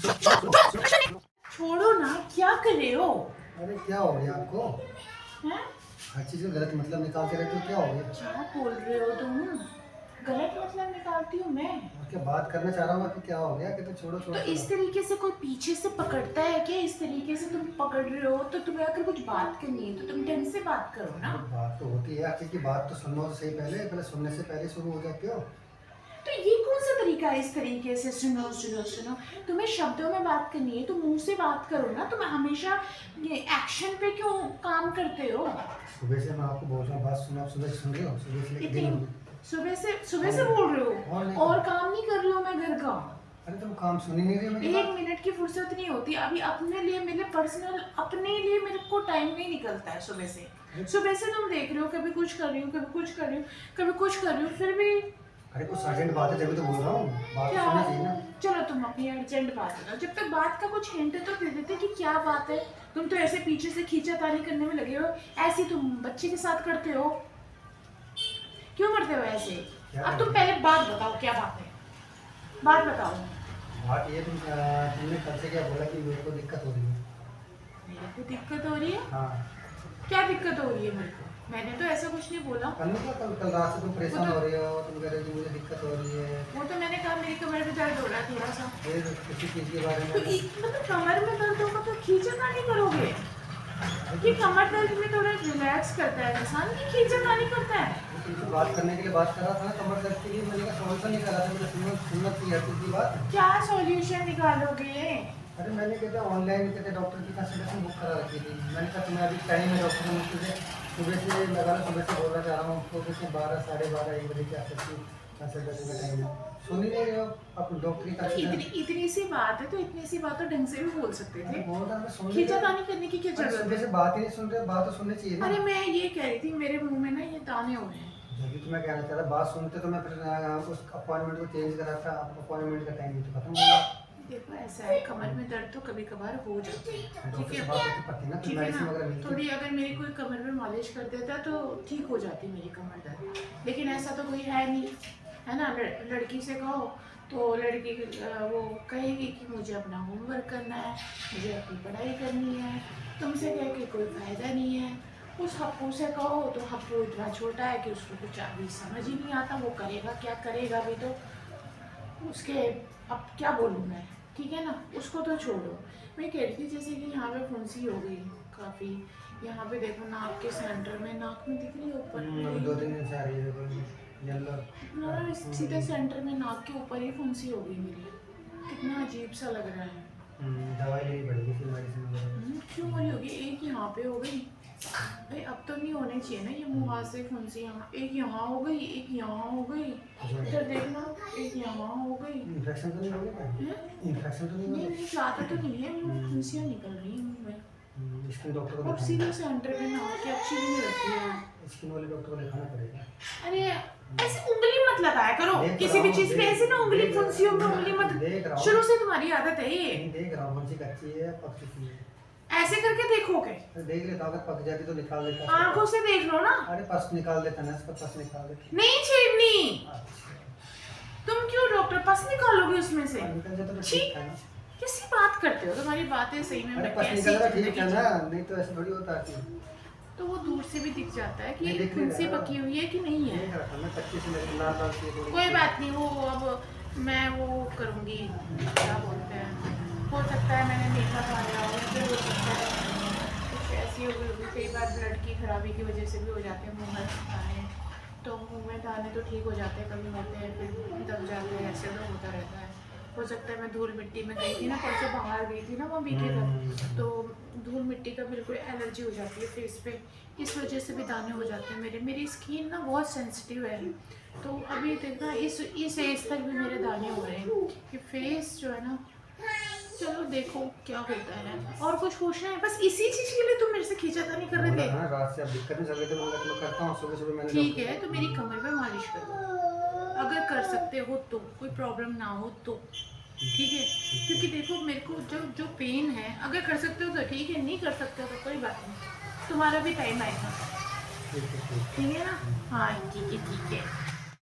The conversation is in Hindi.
छोड़ो ना, क्या कर रहे हो? अरे क्या हो गया आपको? हैं? हर चीज में गलत मतलब निकालते रहते हो, क्या हो गया? क्या बोल रहे हो तुम? गलत मतलब निकालती हूँ मैं? और क्या बात करना चाह रहा हूँ कि क्या हो गया? कि तो छोड़ो तो छोड़ो इस छोड़ो। तरीके से कोई पीछे से पकड़ता है क्या? इस तरीके से तुम पकड़ रहे हो तो तुम्हें अगर कुछ बात करनी है तो तुम ढंग से बात करो ना। अरे बात तो होती है आखिर की, बात तो सुनो तो सही, पहले पहले सुनने से पहले शुरू हो जाते हो। तो ये कौन सा तरीका है इस तरीके से सुनो सुनो सुनो? तुम्हें शब्दों में बात करनी है तो मुंह से बात करो ना। तुम हमेशा ये एक्शन पे क्यों काम करते हो? सुबह से मैं आपको बोल रहा हूँ, बात सुनो, आप सुबह से सुन रहे हो, सुबह से लेकर दिन हो इतनी गया। सुबह से बोल रहे और नहीं हो तो। और काम नहीं कर रही हूँ मैं घर का। अरे तुम काम सुन ही नहीं रहे हो मेरी एक बात। मिनट की फुर्सत नहीं होती अभी अपने लिए, मेरे पर्सनल अपने लिए मेरे को टाइम नहीं निकलता है सुबह से। सुबह से तुम देख रहे हो, कभी कुछ कर रही हूँ, कभी कुछ कर रही हूँ, कभी कुछ कर रही हूँ, फिर भी अरे कुछ अर्जेंट बात है तभी तो बोल रहा हूँ, बात तो क्या? सुनना चाहिए ना। चलो तुम अपनी अर्जेंट बात बताओ। जब तक बात का कुछ हिंट तो दे देते कि क्या बात है। तुम तो ऐसे पीछे से खींचातानी करने में लगे हो। ऐसे तुम बच्चे के साथ करते हो, क्यों करते हो ऐसे? क्या अब तुम करते पहले बात बताओ, क्या बात है? बात बताओ। बात ये तुमने कल से क्या बोला कि मेरे को दिक्कत हो रही है। मेरे को दिक्कत हो रही है? हाँ। क्या दिक्कत हो रही है मेरे को? मैंने तो ऐसा कुछ नहीं बोला। कल नहीं, कल कल रात से तुम परेशान वो तो हो रही हो, तुम कह रहे हो कि मुझे दिक्कत हो रही है। वो तो मैंने कहा मेरी कमर में दर्द हो रहा है थोड़ा सा। फिर किसी चीज़ के बारे तो में। मतलब कमर में दर्द होगा तो खींचातानी करोगे? कि कमर दर्द में थोड़ा रिलैक्स करता है इंसान, कि खींचातानी करता है? तुमसे बात करने के लिए बात कर रहा था ना, कमर दर्द के लिए मैंने कहा सॉल्यूशन नहीं करा था, मैंने सुनना चाहिए हर चीज़ की बात। क्या सॉल्यूशन निकालोगे? अरे मैंने कहते ऑनलाइन कहते डॉक्टर की कंसल्टेशन बुक करा रखी थी, मैंने कहा तुम्हें अभी टाइम है, डॉक्टर ने मुझसे सुबह से लगा लो, सुबह से बोलना चाह रहा हूँ, तो जैसे 12 12:30 1 बजे के आसपास की कंसल्टेशन का टाइम है। सुन ही नहीं रहे हो आप, डॉक्टर की तो इतनी कंसल्टेशन। इतनी सी बात है तो इतनी सी बात तो ढंग से भी बोल सकते अरे थे। बोल रहा मैं सुन नहीं रहे। खींचातानी करने की क्या अरे जरूरत सुबह है? से बात ही नहीं सुन रहे, बात तो सुननी चाहिए ना। अरे मैं ये कह रही थी मेरे मुंह में ना ये दाने हो रहे हैं। जब भी तुम्हें कहना चाह रहा, बात सुनते तो मैं फिर उस अपॉइंटमेंट को चेंज करा था, अपॉइंटमेंट का टाइम भी तो खत्म हो गया। देखो ऐसा है, कमर में दर्द तो कभी कभार हो जाती है, डॉक्टर ठीक से है? बात करके पड़ती है ना, फिर ठीक है मेडिसिन ना? वगैरह मिलती है। थोड़ी अगर मेरी कोई कमर में मालिश कर देता तो ठीक हो जाती मेरी कमर दर्द, लेकिन ऐसा तो कोई है नहीं, है ना? लड़की से कहो तो लड़की वो कहेगी कि मुझे अपना होमवर्क करना है, मुझे अपनी पढ़ाई करनी है, तुमसे कह के कोई फ़ायदा नहीं है। उस हप्पू से कहो तो हप्पू इतना छोटा है कि उसको कुछ अभी समझ ही नहीं आता, वो करेगा क्या करेगा भी तो उसके। अब क्या बोलूँ मैं, ठीक है ना? उसको तो छोड़ो। मैं कह रही थी जैसे कि यहाँ पे फुंसी हो गई काफ़ी, यहाँ पे देखो नाक के सेंटर में, नाक में दिख रही है अभी ऊपर 2-3 दिन से आ रही है येलो। ना, सीधे सेंटर में नाक के ऊपर ही फुंसी हो गई मेरी। कितना अजीब सा लग रहा है। दवाई लेनी पड़ेगी फिर, मेडिसिन वगैरह। क्यों हो रही होगी? एक यहाँ पे हो गई भाई, अब तो नहीं होने चाहिए ना ये मुँह हाथ से फुंसी। यहाँ एक, यहाँ हो गई एक, यहाँ हो गई, इधर देखना एक यहाँ हो गई। इन्फेक्शन तो नहीं हो गया? हैं? इन्फेक्शन तो नहीं हो नहीं गया? नहीं, ज़्यादा तो नहीं है, फुंसियाँ निकल रही हैं मुँह में। स्किन डॉक्टर को और दिखाना। सीधे सेंटर में नाक की अच्छी भी नहीं लगती है। स्किन वाले डॉक्टर को दिखाना पड़ेगा। अरे ऐसे उंगली मत लगाया करो देख किसी रहा भी हूँ, चीज पे, देख- ऐसे ना उंगली देख- फुंसियों में उंगली मत। देख रहा हूँ। शुरू से तुम्हारी आदत है ये। नहीं देख रहा हूँ, कौन सी कच्ची है पक चुकी है। ऐसे करके देखोगे? अरे देख लेता हूँ, अगर पक जाती तो निकाल देता। आंखों से देख लो ना। अरे पस निकाल देता ना, इसका पस निकाल देता। नहीं छेड़नी। अच्छा। तुम क्यों डॉक्टर पस निकालोगे उसमें से? निकल जाता तो छी, ठीक है ना। कैसी बात करते हो? तुम्हारी बातें सही में अरे मैं पस कैसी निकल रहा ठीक है जिंदगी ना, नहीं तो ऐसे थोड़ी होता है। तो वो दूर से भी दिख जाता है कि नहीं, ये दिख नहीं फुंसी रहा। पकी हुई है कि नहीं है। देख रहा था मैं, कच्ची से लेकर लाल लाल सी थोड़ी। कोई बात नहीं, वो अब मैं वो करूँगी, क्या बोलते हैं, हो सकता है मैंने मेकअप आया हो, फिर हो सकता है कुछ ऐसी हो गई होगी। कई बार ब्लड की खराबी की वजह से भी हो जाते हैं मुँह में दाने, तो मुँह में दाने तो ठीक हो जाते हैं, कभी होते हैं फिर दब जाते हैं, ऐसे तो होता रहता है। हो सकता है मैं धूल मिट्टी में गई थी ना, परसों बाहर गई थी ना मम्मी के घर, तो धूल मिट्टी का बिल्कुल एलर्जी हो जाती है फेस पे, इस वजह से भी दाने हो जाते हैं मेरे। मेरी स्किन ना बहुत सेंसिटिव है, तो अभी देखना इस एज तक भी मेरे दाने हो रहे हैं कि फेस जो है ना। चलो देखो क्या होता है। और कुछ पूछना है? बस इसी चीज़ के लिए तुम मेरे से खींचातानी कर रहे थे? हाँ, रात से अब दिक्कत नहीं चल रही थी, मैं तो करता हूँ सुबह सुबह मैंने। ठीक है, तो मेरी कमर पे मालिश कर दो अगर कर सकते हो तो, कोई प्रॉब्लम ना हो तो, ठीक है? क्योंकि देखो मेरे को जो पेन है, अगर कर सकते हो तो ठीक है, नहीं कर सकते हो तो कोई बात नहीं, तुम्हारा भी टाइम आएगा, ठीक है, ठीक है। ठीक है ना? हाँ ठीक है ठीक है।